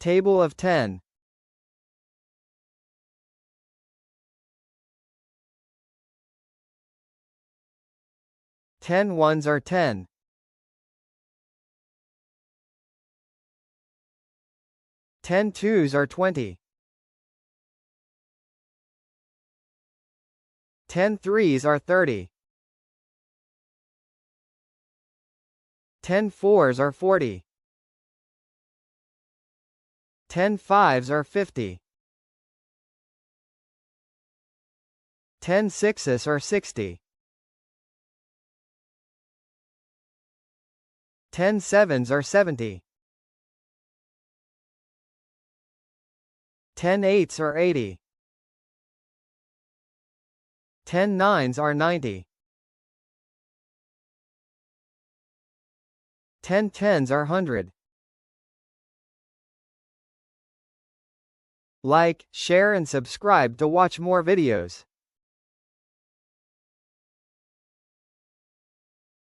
Table of 10. 10 ones are 10. 10 twos are 20. 10 threes are 30. 10 fours are 40. 10 fives are 50. 10 sixes are 60. 10 sevens are 70. 10 eights are 80. 10 nines are 90. 10 tens are 100. Like, share and subscribe to watch more videos.